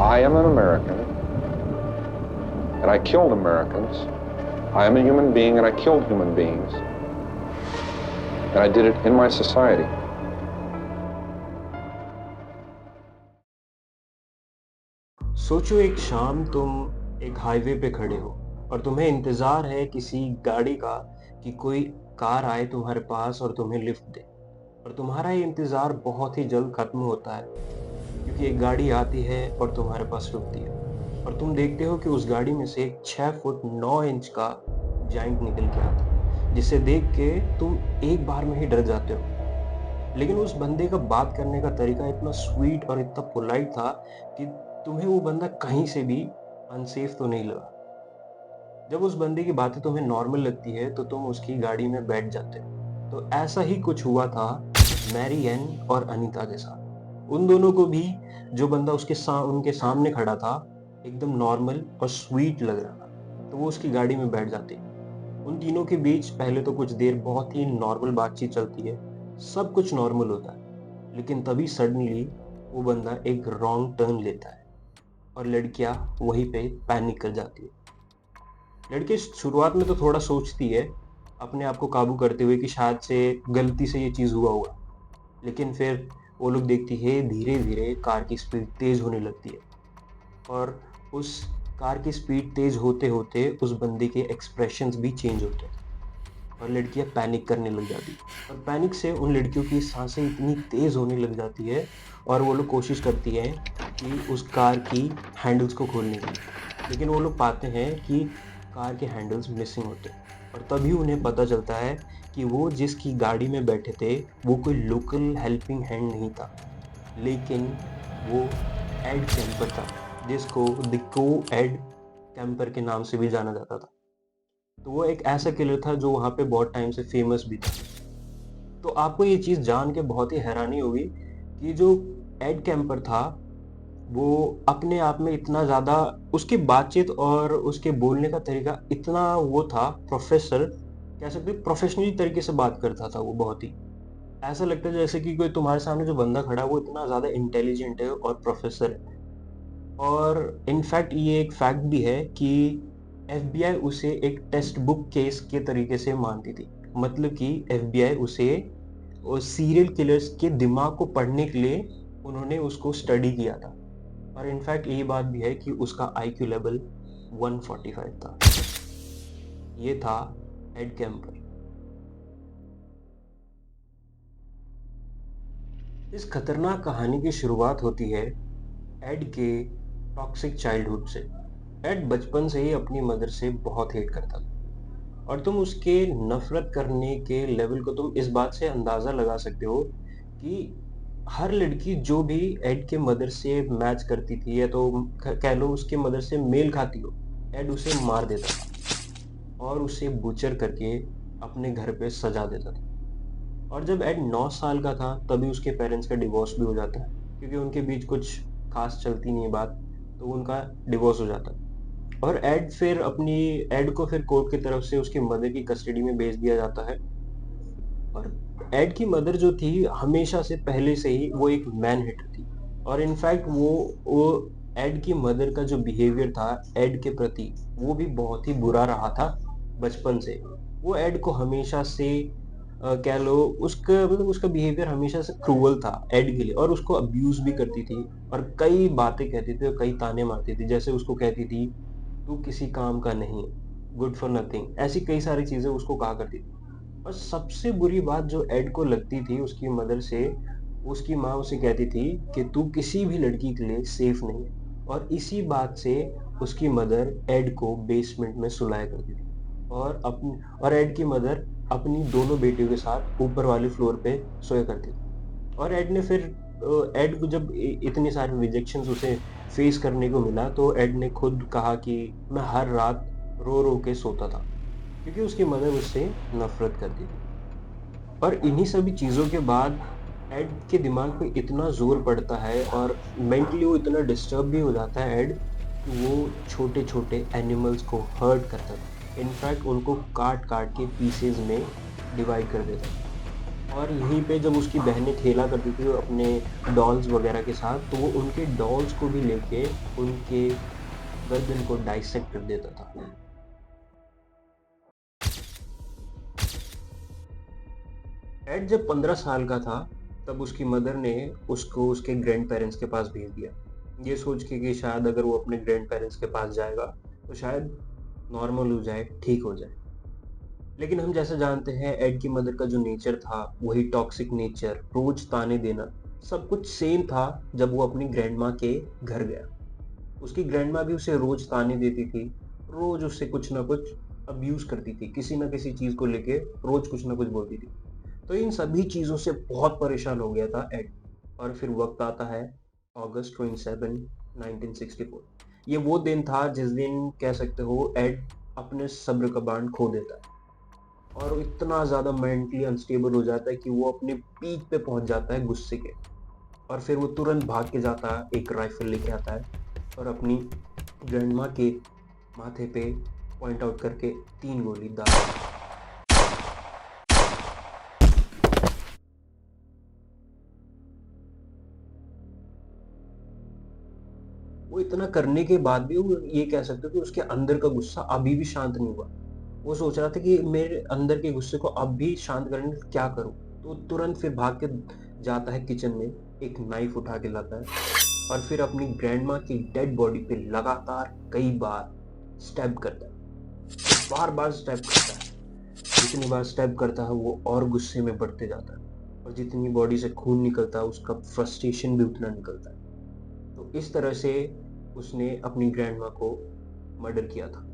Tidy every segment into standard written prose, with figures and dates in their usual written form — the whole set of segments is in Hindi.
I am an American, and I killed Americans. I am a human being, and I killed human beings. And I did it in my society. सोचो एक शाम तुम एक हाईवे पे खड़े हो और तुम्हें इंतज़ार है किसी गाड़ी का कि कोई कार आए तुम्हारे पास और तुम्हें लिफ्ट दे। और तुम्हारा ये इंतज़ार बहुत ही जल्द ख़त्म होता है क्योंकि एक गाड़ी आती है और तुम्हारे पास रुकती है और तुम देखते हो कि उस गाड़ी में से एक 6 फुट 9 इंच का जायंट निकल के आता है, जिसे देख के तुम एक बार में ही डर जाते हो। लेकिन उस बंदे का बात करने का तरीका इतना स्वीट और इतना पोलाइट था कि तुम्हें वो बंदा कहीं से भी अनसेफ तो नहीं लगा। जब उस बंदे की बातें तुम्हें नॉर्मल लगती है तो तुम उसकी गाड़ी में बैठ जाते हो। तो ऐसा ही कुछ हुआ था मैरी एन और अनीता के साथ। उन दोनों को भी जो बंदा उनके सामने खड़ा था एकदम नॉर्मल और स्वीट लग रहा था, तो वो उसकी गाड़ी में बैठ जाते। उन तीनों के बीच पहले तो कुछ देर बहुत ही नॉर्मल बातचीत चलती है, सब कुछ नॉर्मल होता है। लेकिन तभी सडनली वो बंदा एक रॉन्ग टर्न लेता है और लड़कियां वहीं पे पैनिक कर जाती है। लड़की शुरुआत में तो थोड़ा सोचती है, अपने आप को काबू करते हुए कि शायद से गलती से ये चीज़ हुआ होगा। लेकिन फिर वो लोग देखती है धीरे-धीरे कार की स्पीड तेज़ होने लगती है और उस कार की स्पीड तेज़ होते-होते उस बंदे के एक्सप्रेशंस भी चेंज होते हैं और लड़कियाँ पैनिक करने लग जाती हैं। और पैनिक से उन लड़कियों की साँसें इतनी तेज़ होने लग जाती है और वो लोग कोशिश करती हैं कि उस कार की हैंडल्स को खोलने की। लेकिन वो लोग पाते हैं कि कार के हैंडल्स मिसिंग होते हैं और तभी उन्हें पता चलता है कि वो जिसकी गाड़ी में बैठे थे, वो कोई लोकल हेल्पिंग हैंड नहीं था, लेकिन वो एड कैम्पर था, जिसको द को-एड कैम्पर के नाम से भी जाना जाता था। तो वो एक ऐसा किलर था जो वहाँ पे बहुत टाइम से फेमस भी था। तो आपको ये चीज़ जान के बहुत ही हैरानी होगी कि जो एड कैम्पर था, वो अपने आप में इतना ज़्यादा उसकी बातचीत और उसके बोलने का तरीका इतना वो था प्रोफ़ेसर कह सकते हैं प्रोफ़ेशनली तरीके से बात करता था वो बहुत ही। ऐसा लगता है जैसे कि कोई तुम्हारे सामने जो बंदा खड़ा है वो इतना ज़्यादा इंटेलिजेंट है और प्रोफ़ेसर है। और इनफैक्ट ये एक फैक्ट भी है कि एफबीआई उसे एक टेक्स्ट बुक केस के तरीके से मानती थी। मतलब कि एफबीआई उसे सीरियल किलर्स के दिमाग को पढ़ने के लिए उन्होंने उसको स्टडी किया था। और इनफैक्ट ये बात भी है कि उसका आईक्यू लेवल 145 था। ये था एड कैम्पर। इस खतरनाक कहानी की शुरुआत होती है एड के टॉक्सिक चाइल्डहुड से। एड बचपन से ही अपनी मदर से बहुत हेट करता था और तुम उसके नफरत करने के लेवल को तुम इस बात से अंदाजा लगा सकते हो कि हर लड़की जो भी एड के मदर से मैच करती थी या तो कह लो उसके मदर से मेल खाती हो, एड उसे मार देता था और उसे बुचर करके अपने घर पे सजा देता था। और जब एड 9 साल का था तभी उसके पेरेंट्स का डिवोर्स भी हो जाता है क्योंकि उनके बीच कुछ खास चलती नहीं है बात, तो उनका डिवोर्स हो जाता है। और एड को फिर कोर्ट की तरफ से उसकी मदर की कस्टडी में भेज दिया जाता है। और एड की मदर जो थी हमेशा से पहले से ही वो एक मैन हिटर थी और इनफैक्ट वो एड की मदर का जो बिहेवियर था एड के प्रति वो भी बहुत ही बुरा रहा था बचपन से। वो एड को हमेशा से कह लो उसका मतलब उसका बिहेवियर हमेशा से क्रूअल था एड के लिए और उसको अब्यूज भी करती थी और कई बातें कहती थी और कई ताने मारती थी, जैसे उसको कहती थी तू किसी काम का नहीं, गुड फॉर नथिंग, ऐसी कई सारी चीजें उसको कहा करती थी। और सबसे बुरी बात जो एड को लगती थी उसकी मदर से, उसकी माँ उसे कहती थी कि तू किसी भी लड़की के लिए सेफ नहीं है। और इसी बात से उसकी मदर एड को बेसमेंट में सुलाया करती थी और एड की मदर अपनी दोनों बेटियों के साथ ऊपर वाले फ्लोर पे सोया करती थी। और एड को जब इतने सारे रिजेक्शंस उसे फेस करने को मिला तो एड ने खुद कहा कि मैं हर रात रो रो के सोता था क्योंकि उसकी मदर उससे नफरत करती थी। और इन्हीं सभी चीज़ों के बाद एड के दिमाग पे इतना ज़ोर पड़ता है और मेंटली वो इतना डिस्टर्ब भी हो जाता है एड कि वो छोटे-छोटे एनिमल्स को हर्ट करता था। इनफैक्ट उनको काट-काट के पीसेज़ में डिवाइड कर देता था। और यहीं पे जब उसकी बहनें खेला करती थी अपने डॉल्स वगैरह के साथ, तो वो उनके डॉल्स को भी लेके उनके गर्दन को डाइसेक्ट कर देता था। एड जब 15 साल का था, तब उसकी मदर ने उसको उसके ग्रैंड पेरेंट्स के पास भेज दिया, ये सोच के कि शायद अगर वो अपने ग्रैंड पेरेंट्स के पास जाएगा तो शायद नॉर्मल हो जाए, ठीक हो जाए। लेकिन हम जैसे जानते हैं एड की मदर का जो नेचर था, वही टॉक्सिक नेचर, रोज ताने देना, सब कुछ सेम था जब वो अपनी ग्रैंड माँ के घर गया। उसकी ग्रैंड माँ भी उसे रोज ताने देती थी, रोज उससे कुछ ना कुछ अब्यूज करती थी, किसी ना किसी चीज को लेके रोज कुछ ना कुछ बोलती थी। तो इन सभी चीजों से बहुत परेशान हो गया था एड। और फिर वक्त आता है August 27, 1964। ये वो दिन था जिस दिन कह सकते हो एड अपने सब्र का बांध खो देता है, और वो इतना ज्यादा मेंटली अनस्टेबल हो जाता है कि वो अपने पीक पे पहुंच जाता है गुस्से के। और फिर वो तुरंत भाग के जाता है, एक राइफल लेके आता है और अपनी ग्रैंडमा के माथे पे पॉइंट आउट करके 3 गोली दाग देता है। वो इतना करने के बाद भी वो ये कह सकते हो कि उसके अंदर का गुस्सा अभी भी शांत नहीं हुआ। वो सोच रहा था कि मेरे अंदर के गुस्से को अब भी शांत करने के लिए क्या करूं। तो तुरंत फिर भाग के जाता है किचन में, एक नाइफ उठा के लाता है और फिर अपनी ग्रैंडमा की डेड बॉडी पे लगातार कई बार स्टैब करता है, बार बार स्टैब करता है। जितनी बार स्टैब करता है वो और गुस्से में बढ़ते जाता है, और जितनी बॉडी से खून निकलता है उसका फ्रस्ट्रेशन भी उतना निकलता है। तो इस तरह से उसने अपनी ग्रैंडमा को मर्डर किया था।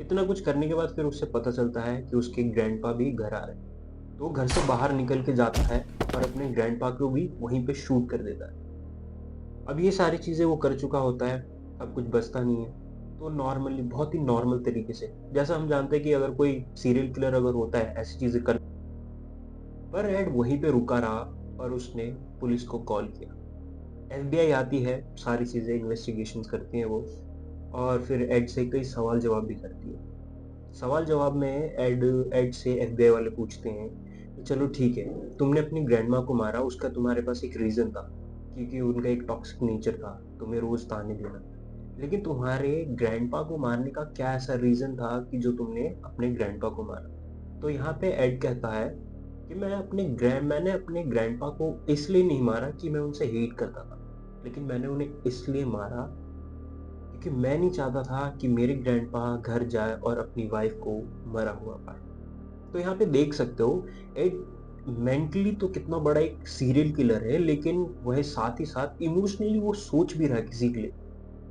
इतना कुछ करने के बाद फिर उससे पता चलता है कि उसके ग्रैंडपा भी घर आ रहे हैं। तो वो घर से बाहर निकल के जाता है और अपने ग्रैंडपा को भी वहीं पे शूट कर देता है। अब ये सारी चीजें वो कर चुका होता है, अब कुछ बचता नहीं है। तो नॉर्मली, बहुत ही नॉर्मल तरीके से, जैसा हम जानते हैं कि अगर कोई सीरियल किलर अगर होता है ऐसी चीजें कर, पर एड वहीं पे रुका रहा और उसने पुलिस को कॉल किया। एफबीआई आती है, सारी चीजें इन्वेस्टिगेशन करती है वो, और फिर एड से कई सवाल जवाब भी करती है। सवाल जवाब में एड एड से एफबीआई वाले पूछते हैं कि चलो ठीक है, तुमने अपनी ग्रैंडमा को मारा, उसका तुम्हारे पास एक रीजन था, क्योंकि उनका एक टॉक्सिक नेचर था, तुम्हें रोज ताने देना। लेकिन तुम्हारे ग्रैंडपा को मारने का क्या ऐसा रीजन था कि जो तुमने अपने ग्रैंडपा को मारा? तो यहाँ पे एड कहता है कि मैंने अपने ग्रैंडपा को इसलिए नहीं मारा कि मैं उनसे हेट करता था, लेकिन मैंने उन्हें इसलिए मारा क्योंकि मैं नहीं चाहता था कि मेरे ग्रैंडपा घर जाए और अपनी वाइफ को मरा हुआ पाए। तो यहाँ पे देख सकते हो एड मेंटली तो कितना बड़ा एक सीरियल किलर है, लेकिन वह साथ ही साथ इमोशनली वो सोच भी रहा है किसी के लिए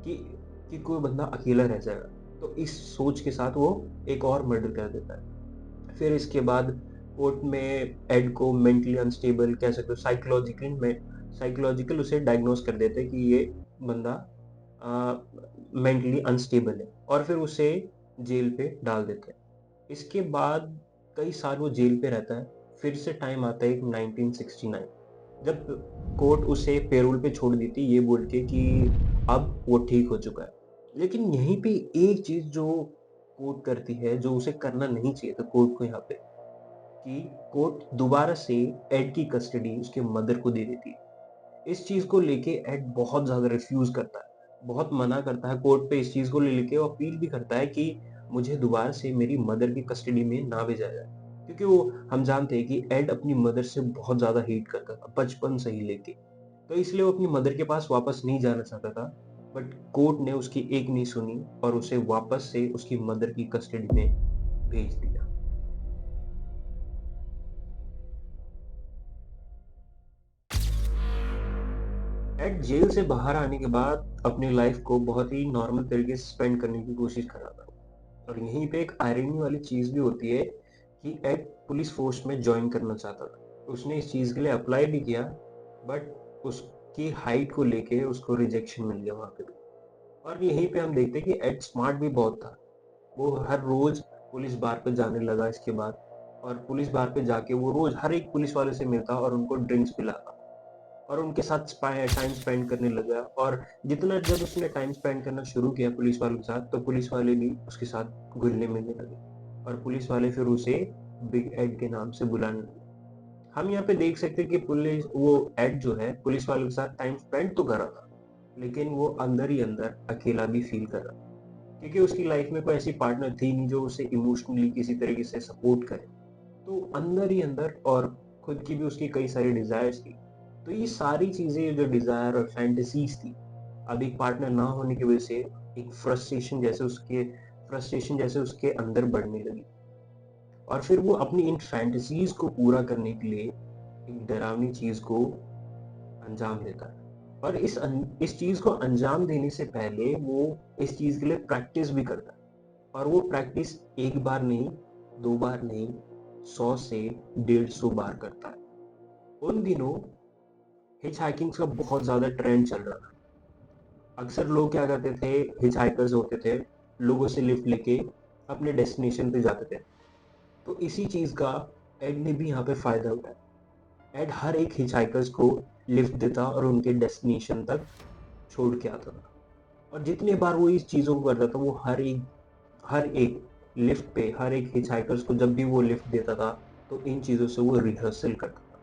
कि कोई बंदा अकेला रह जाएगा। तो इस सोच के साथ वो एक और मर्डर कर देता है। फिर इसके बाद कोर्ट में एड को मेंटली अनस्टेबल कह सकते हो, साइकोलॉजिकल में साइकोलॉजिकल उसे डायग्नोस कर देते हैं कि ये बंदा मेंटली अनस्टेबल है, और फिर उसे जेल पे डाल देते हैं। इसके बाद कई साल वो जेल पे रहता है। फिर से टाइम आता है 1969, जब कोर्ट उसे पैरोल पे छोड़ देती है, ये बोल के कि अब वो ठीक हो चुका है। लेकिन यहीं पे एक चीज जो कोर्ट करती है, जो उसे करना नहीं चाहिए था कोर्ट को यहाँ पे, कि कोर्ट दोबारा से एड की कस्टडी उसके मदर को दे देती है। इस चीज को लेके एड बहुत ज्यादा रिफ्यूज करता है, बहुत मना करता है कोर्ट पे, इस चीज को ले लेके वो अपील भी करता है कि मुझे दोबारा से मेरी मदर की कस्टडी में ना भेजा जाए। क्योंकि वो, हम जानते हैं कि एड अपनी मदर से बहुत ज्यादा हेट करता था बचपन से ही लेके, तो इसलिए वो अपनी मदर के पास वापस नहीं जाना चाहता था। बट कोर्ट ने उसकी एक नहीं सुनी और उसे वापस से उसकी मदर की कस्टडी में भेज दिया। एड जेल से बाहर आने के बाद अपनी लाइफ को बहुत ही नॉर्मल तरीके से स्पेंड करने की कोशिश कर रहा था। और यहीं पे एक आयरनी वाली चीज भी होती है कि एड पुलिस फोर्स में ज्वाइन करना चाहता था। उसने इस चीज के लिए अप्लाई भी किया, बट उसकी हाइट को लेके उसको रिजेक्शन मिल गया वहां पे भी। और यहीं पे हम देखते हैं कि एड स्मार्ट भी बहुत था। वो हर रोज पुलिस बार पे जाने लगा इसके बाद, और पुलिस बार पे जाके वो रोज हर एक पुलिस वाले से मिलता और उनको ड्रिंक्स पिलाता और उनके साथ टाइम स्पेंड करने लगा। और जितना जब उसने टाइम स्पेंड करना शुरू किया पुलिस वालों के साथ, तो पुलिस वाले भी उसके साथ घुलने मिलने लगे, और पुलिस वाले फिर उसे बिग एड के नाम से बुलाने लगे। हम यहाँ पे देख सकते हैं कि पुलिस वो एड जो है पुलिस वालों के साथ टाइम स्पेंड तो कर रहा था, लेकिन वो अंदर ही अंदर अकेला भी फील कर रहा था, क्योंकि उसकी लाइफ में कोई ऐसी पार्टनर थी नहीं जो उसे इमोशनली किसी तरीके से सपोर्ट करे। तो अंदर ही अंदर, और खुद की भी उसकी कई सारी डिजायर्स थी। तो ये सारी चीजें जो डिजायर और फैंटेसीज थी, अब एक पार्टनर ना होने की वजह से एक फ्रस्ट्रेशन जैसे उसके अंदर बढ़ने लगी। और फिर वो अपनी इन फैंटेसीज को पूरा करने के लिए एक डरावनी चीज को अंजाम देता है। और इस चीज को अंजाम देने से पहले वो इस चीज के लिए प्रैक्टिस भी करता है। और वो प्रैक्टिस एक बार नहीं, दो बार नहीं, 100 से 150 बार करता है। उन दिनों हिच हाइकिंग का बहुत ज्यादा ट्रेंड चल रहा था। अक्सर लोग क्या करते थे, हिच हाइकर्स होते थे, लोगों से लिफ्ट लेके अपने डेस्टिनेशन पे जाते थे। तो इसी चीज का एड ने भी यहाँ पे फायदा उठाया। एड हर एक हिचहाइकर्स को लिफ्ट देता और उनके डेस्टिनेशन तक छोड़ के आता था। और जितने बार वो इस चीजों को करता था, वो हर एक लिफ्ट पे हर एक हिचहाइकर्स को जब भी वो लिफ्ट देता था, तो इन चीजों से वो रिहर्सल करता था।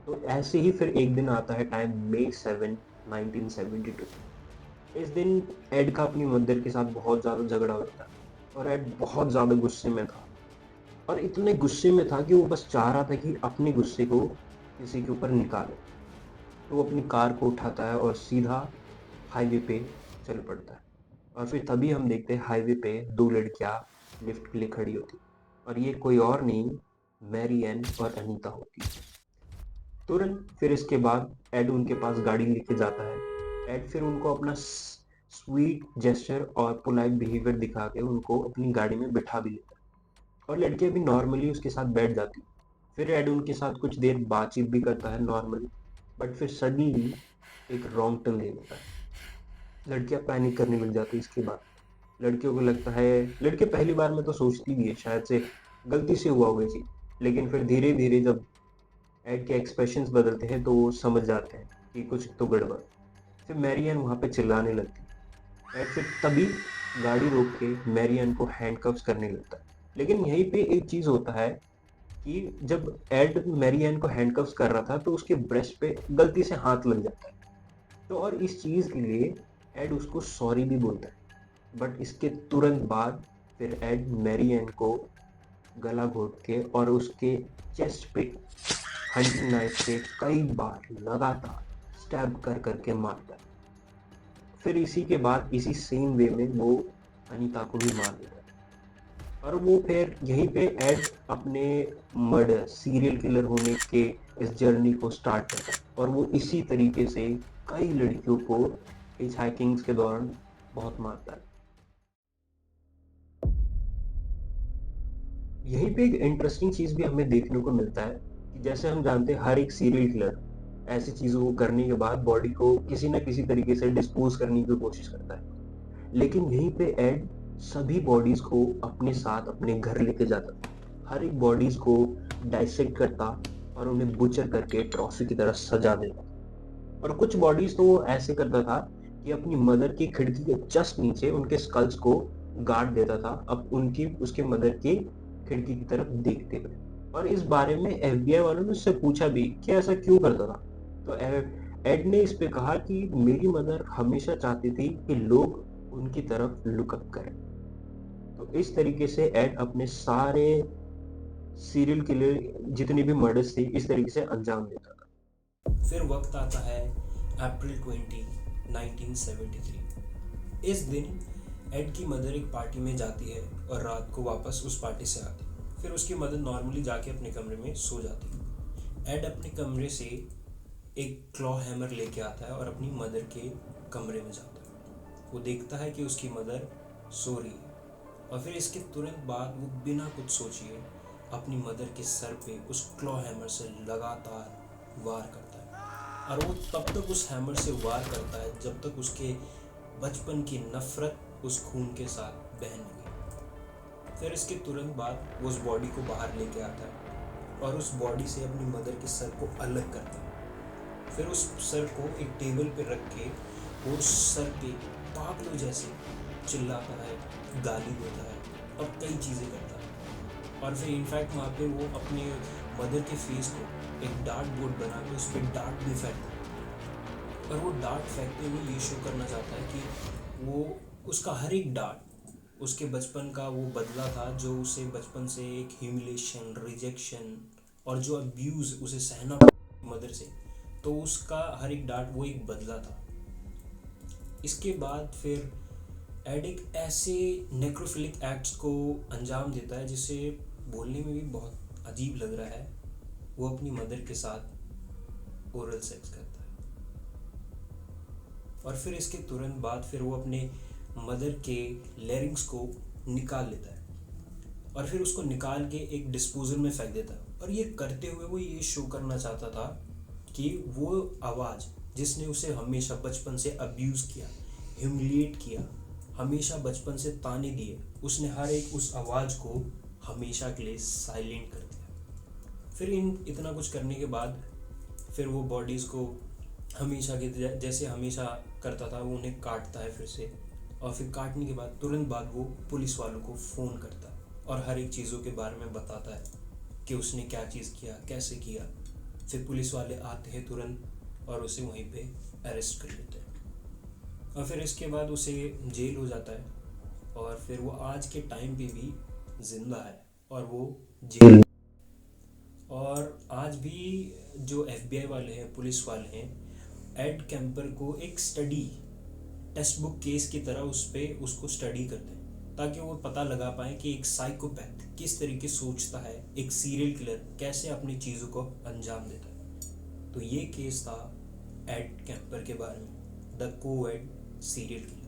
तो ऐसे ही फिर एक दिन आता है, टाइम May 7, 1972। इस दिन एड का अपनी मदर के साथ बहुत ज्यादा झगड़ा हो जाता है, और एड बहुत ज्यादा गुस्से में था। और इतने गुस्से में था कि वो बस चाह रहा था कि अपने गुस्से को किसी के ऊपर निकाले। तो वो अपनी कार को उठाता है और सीधा हाईवे पे चल पड़ता है। और फिर तभी हम देखते हैं हाईवे पे दो लड़कियां लिफ्ट के लिए खड़ी होती, और ये कोई और नहीं, मैरी एन और अनीता होती। तुरंत फिर इसके बाद एड उनके पास गाड़ी लेके जाता है। एड फिर उनको अपना स्वीट जेस्चर और पोलाइट बिहेवियर दिखा के उनको अपनी गाड़ी में बिठा भी लेता है, और लड़कियां भी नॉर्मली उसके साथ बैठ जाती। फिर एड उनके साथ कुछ देर बातचीत भी करता है नॉर्मली, बट फिर सडनली एक रॉन्ग टर्न ले लेता है। लड़कियां पैनिक करने लग जाती है। इसके बाद लड़कियों को लगता है, लड़के पहली बार में तो सोचती भी है शायद से गलती से हुआ होगा जी, लेकिन फिर धीरे धीरे जब एड के एक्सप्रेशंस बदलते हैं तो वो समझ जाते हैं कि कुछ तो गड़बड़। फिर मैरियन वहां पे चिल्लाने लगती है। एड फिर तभी गाड़ी रोक के मैरियन को हैंडकफ्स करने लगता है। लेकिन यहीं पे एक चीज होता है कि जब एड मैरियन को हैंडकफ्स कर रहा था तो उसके ब्रेस्ट पे गलती से हाथ लग जाता है। तो और इस चीज के लिए एड उसको सॉरी भी बोलता है। बट इसके तुरंत बाद फिर एड मैरियन को गला घोट के और उसके चेस्ट पे हंटिंग नाइफ से कई बार लगातार स्टैब कर करके मारता है। फिर इसी के बाद इसी सेम वे में वो अनीता को भी मार देता है। और वो फिर यहीं पे एड अपने मर्डर सीरियल किलर होने के इस जर्नी को स्टार्ट करता है, और वो इसी तरीके से कई लड़कियों को हिच हाइकिंग्स के दौरान बहुत मारता है। यहीं पे एक इंटरेस्टिंग चीज भी हमें देखने को मिलता है कि जैसे हम जानते हैं हर एक सीरियल किलर ऐसी चीजों को करने के बाद बॉडी को किसी न किसी तरीके से डिस्पोज करने की कोशिश करता है। लेकिन यहीं पे एड सभी बॉडीज को अपने साथ अपने घर लेके जाता था। हर एक बॉडीज को डाइसेक्ट करता और उन्हें बुचर करके ट्रॉफी की तरह सजा देता। और कुछ बॉडीज तो वो ऐसे करता था कि अपनी मदर की खिड़की के जस्ट नीचे उनके स्कल्स को गाड़ देता था, अब उनकी उसके मदर की खिड़की की तरफ देखते हुए। और इस बारे में एफबीआई वालों ने उससे पूछा भी कि ऐसा क्यों करता था। तो एड ने इस पे कहा कि मेरी मदर हमेशा चाहती थी कि लोग उनकी तरफ लुकअप करें। तो इस तरीके से एड अपने सारे सीरियल किलर जितनी भी मर्डर्स थी इस तरीके से अंजाम देता था। फिर वक्त आता है अप्रैल 20, 1973। इस दिन एड की मदर एक पार्टी में जाती है और रात को वापस उस पार्टी से आती। फिर उसकी मदर नॉर्मली जाके अपने कमरे में सो जाती। एड अपने कमरे से एक क्लॉ हैमर लेके आता है और अपनी मदर के कमरे में जाता है। वो देखता है कि उसकी मदर सो रही है, और फिर इसके तुरंत बाद वो बिना कुछ सोचिए अपनी मदर के सर पे उस क्लॉ हैमर से लगातार वार करता है। और वो तब तक उस हैमर से वार करता है जब तक उसके बचपन की नफरत उस खून के साथ बह नहीं गई। फिर इसके तुरंत बाद वो उस बॉडी को बाहर लेके आता है और उस बॉडी से अपनी मदर के सर को अलग करता है। फिर उस सर को एक टेबल पे रख के वो उस सर पे पागलों जैसे चिल्लाता है, गाली देता है और कई चीज़ें करता है। और फिर इनफैक्ट वहाँ पे वो अपने मदर के फेस को एक डार्ट बोर्ड बना के उस पर डार्ट भी फेंक देता है। और वो डार्ट फेंकते हुए ये शो करना चाहता है कि वो उसका हर एक डार्ट उसके बचपन का वो बदला था, जो उसे बचपन से एक ह्यूमिलेशन, रिजेक्शन और जो अब्यूज़ उसे सहना पड़ा मदर से, तो उसका हर एक डार्ट वो एक बदला था। इसके बाद फिर एड एक ऐसे नेक्रोफिलिक एक्ट्स को अंजाम देता है जिसे बोलने में भी बहुत अजीब लग रहा है। वो अपनी मदर के साथ ओरल सेक्स करता है और फिर इसके तुरंत बाद फिर वो अपने मदर के लेरिंग्स को निकाल लेता है और फिर उसको निकाल के एक डिस्पोजल में फेंक देता है। और ये करते हुए वो ये शो करना चाहता था कि वो आवाज़ जिसने उसे हमेशा बचपन से अब्यूज़ किया, ह्यूमिलिएट किया, हमेशा बचपन से ताने दिए, उसने हर एक उस आवाज़ को हमेशा के लिए साइलेंट कर दिया। फिर इतना कुछ करने के बाद फिर वो बॉडीज़ को हमेशा के जैसे हमेशा करता था वो उन्हें काटता है फिर से, और फिर काटने के बाद तुरंत बाद वो पुलिस वालों को फ़ोन करता है और हर एक चीज़ों के बारे में बताता है कि उसने क्या चीज़ किया, कैसे किया। फिर पुलिस वाले आते हैं तुरंत और उसे वहीं पे अरेस्ट कर लेते हैं और फिर इसके बाद उसे जेल हो जाता है और फिर वो आज के टाइम पे भी ज़िंदा है और वो जेल। और आज भी जो FBI वाले हैं, पुलिस वाले हैं, एड कैंपर को एक स्टडी टेक्स्ट बुक केस की तरह उसको स्टडी करते हैं ताकि वो पता लगा पाए कि एक साइकोपैथ किस तरीके सोचता है, एक सीरियल किलर कैसे अपनी चीज़ों को अंजाम देता है। तो ये केस था एड कैंपर के बारे में, द को-एड सीरियल किलर।